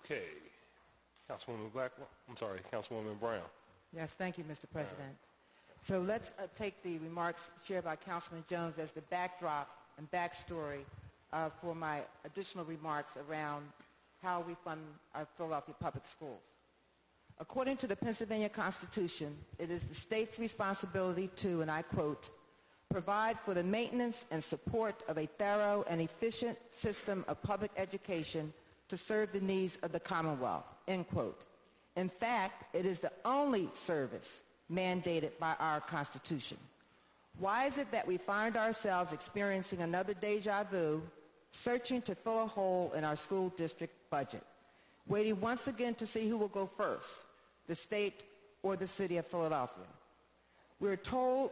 Okay. Councilwoman Brown. Yes, thank you, Mr. President. So let's take the remarks shared by Councilman Jones as the backdrop and backstory for my additional remarks around how we fund our Philadelphia public schools. According to the Pennsylvania Constitution, it is the state's responsibility to, and I quote, provide for the maintenance and support of a thorough and efficient system of public education to serve the needs of the Commonwealth, end quote. In fact, it is the only service mandated by our Constitution. Why is it that we find ourselves experiencing another deja vu, searching to fill a hole in our school district budget, waiting once again to see who will go first, the state or the city of Philadelphia? We're told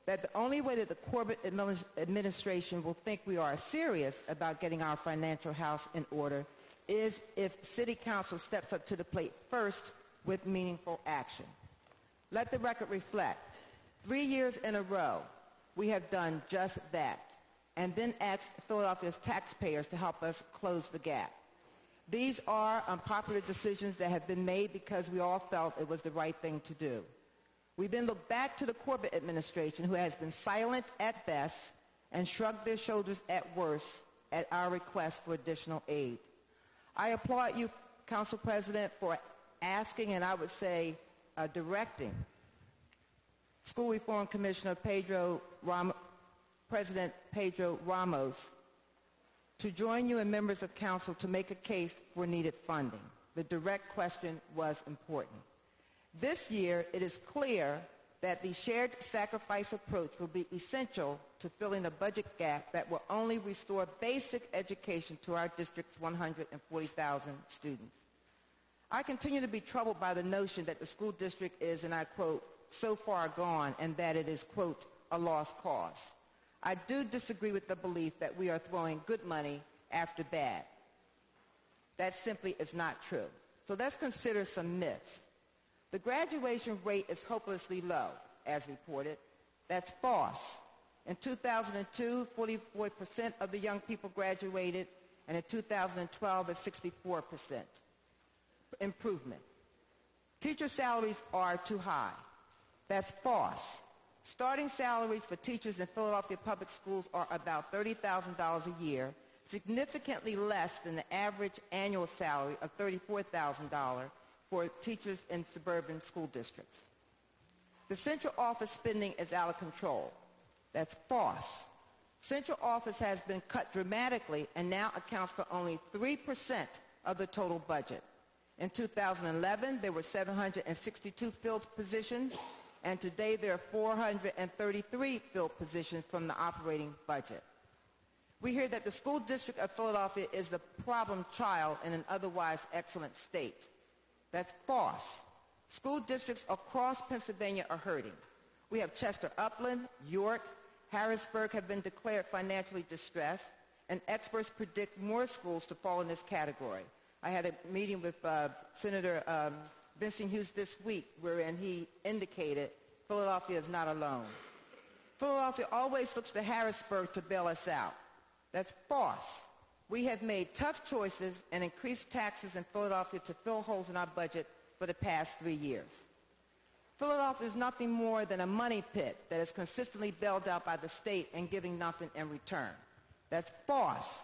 that the only way that the Corbett administration will think we are serious about getting our financial house in order is if City Council steps up to the plate first with meaningful action. Let the record reflect. 3 years in a row, we have done just that, and then asked Philadelphia's taxpayers to help us close the gap. These are unpopular decisions that have been made because we all felt it was the right thing to do. We then look back to the Corbett administration, who has been silent at best and shrugged their shoulders at worst at our request for additional aid. I applaud you, Council President, for asking, and I would say directing, School Reform Commissioner President Pedro Ramos to join you and members of Council to make a case for needed funding. The direct question was important. This year, it is clear that the shared sacrifice approach will be essential to filling a budget gap that will only restore basic education to our district's 140,000 students. I continue to be troubled by the notion that the school district is, and I quote, so far gone, and that it is, quote, a lost cause. I do disagree with the belief that we are throwing good money after bad. That simply is not true. So let's consider some myths. The graduation rate is hopelessly low, as reported. That's false. In 2002, 44% of the young people graduated, and in 2012, it's 64%. Improvement. Teacher salaries are too high. That's false. Starting salaries for teachers in Philadelphia public schools are about $30,000 a year, significantly less than the average annual salary of $34,000 for teachers in suburban school districts. The central office spending is out of control. That's false. Central office has been cut dramatically and now accounts for only 3% of the total budget. In 2011, there were 762 filled positions, and today there are 433 filled positions from the operating budget. We hear that the school district of Philadelphia is the problem child in an otherwise excellent state. That's false. School districts across Pennsylvania are hurting. We have Chester Upland, York, Harrisburg have been declared financially distressed, and experts predict more schools to fall in this category. I had a meeting with Senator Vincent Hughes this week wherein he indicated Philadelphia is not alone. Philadelphia always looks to Harrisburg to bail us out. That's false. We have made tough choices and increased taxes in Philadelphia to fill holes in our budget for the past 3 years. Philadelphia is nothing more than a money pit that is consistently bailed out by the state and giving nothing in return. That's false.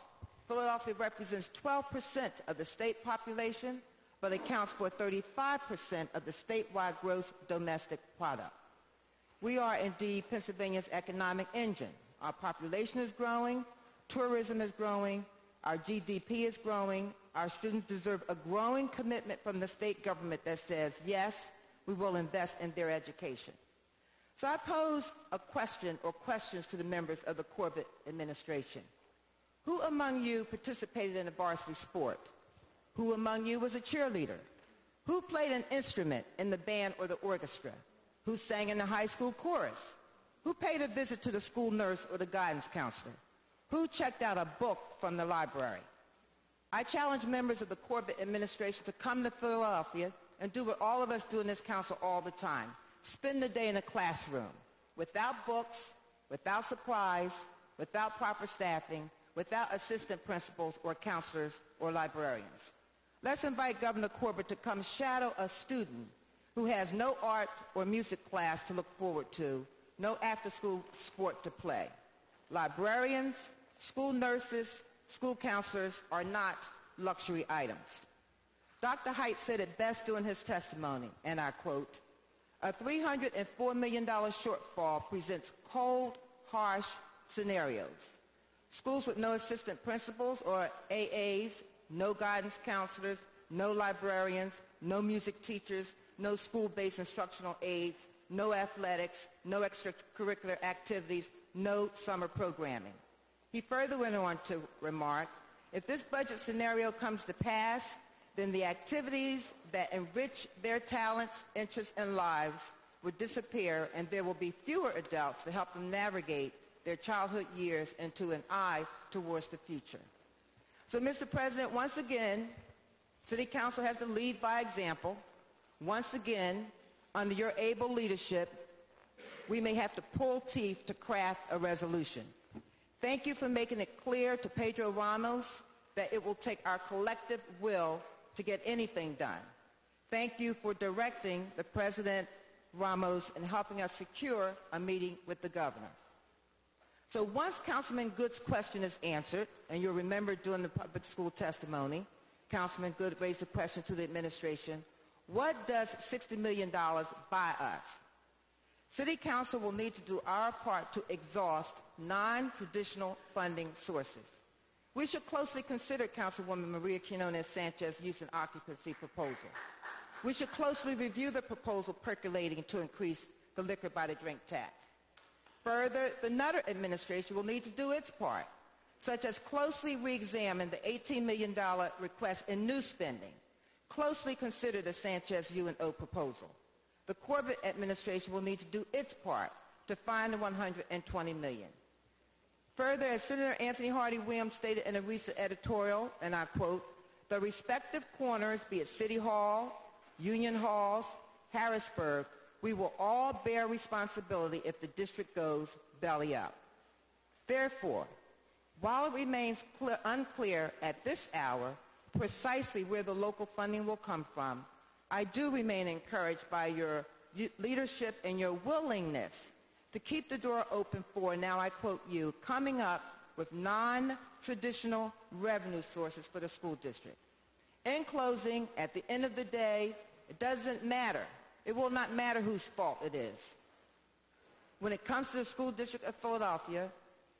Philadelphia represents 12% of the state population, but accounts for 35% of the statewide gross domestic product. We are indeed Pennsylvania's economic engine. Our population is growing, tourism is growing, our GDP is growing. Our students deserve a growing commitment from the state government that says, yes, we will invest in their education. So I pose a question or questions to the members of the Corbett administration. Who among you participated in a varsity sport? Who among you was a cheerleader? Who played an instrument in the band or the orchestra? Who sang in the high school chorus? Who paid a visit to the school nurse or the guidance counselor? Who checked out a book from the library? I challenge members of the Corbett administration to come to Philadelphia and do what all of us do in this council all the time. Spend the day in a classroom without books, without supplies, without proper staffing, without assistant principals or counselors or librarians. Let's invite Governor Corbett to come shadow a student who has no art or music class to look forward to, no after-school sport to play. Librarians, school nurses, school counselors are not luxury items. Dr. Haidt said it best during his testimony, and I quote, "A $304 million shortfall presents cold, harsh scenarios. Schools with no assistant principals or AAs, no guidance counselors, no librarians, no music teachers, no school-based instructional aides, no athletics, no extracurricular activities, no summer programming." He further went on to remark, "If this budget scenario comes to pass, then the activities that enrich their talents, interests, and lives would disappear, and there will be fewer adults to help them navigate their childhood years into an eye towards the future." So, Mr. President, once again, City Council has to lead by example. Once again, under your able leadership, we may have to pull teeth to craft a resolution. Thank you for making it clear to Pedro Ramos that it will take our collective will to get anything done. Thank you for directing the President Ramos and helping us secure a meeting with the governor. So once Councilman Good's question is answered, and you'll remember during the public school testimony, Councilman Good raised a question to the administration, what does $60 million buy us? City Council will need to do our part to exhaust non-traditional funding sources. We should closely consider Councilwoman Maria Quinones-Sanchez's use and occupancy proposal. We should closely review the proposal percolating to increase the liquor by the drink tax. Further, the Nutter administration will need to do its part, such as closely re-examine the $18 million request in new spending, closely consider the Sanchez U&O proposal. The Corbett administration will need to do its part to find the $120 million. Further, as Senator Anthony Hardy Williams stated in a recent editorial, and I quote, "The respective corners, be it City Hall, Union Halls, Harrisburg, we will all bear responsibility if the district goes belly up." Therefore, while it remains unclear at this hour precisely where the local funding will come from, I do remain encouraged by your leadership and your willingness to keep the door open for, now I quote you, coming up with non-traditional revenue sources for the school district. In closing, at the end of the day, it doesn't matter. It will not matter whose fault it is. When it comes to the school district of Philadelphia,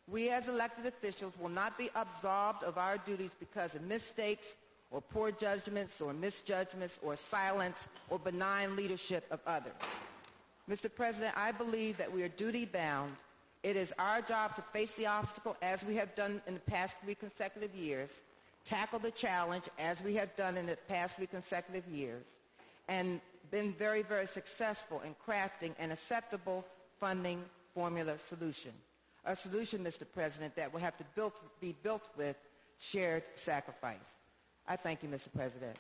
we as elected officials will not be absolved of our duties because of mistakes or poor judgments or misjudgments or silence or benign leadership of others. Mr. President, I believe that we are duty-bound. It is our job to face the obstacle as we have done in the past 3 consecutive years, tackle the challenge as we have done in the past 3 consecutive years, and been very, very successful in crafting an acceptable funding formula solution. A solution, Mr. President, that will have to be built with shared sacrifice. I thank you, Mr. President.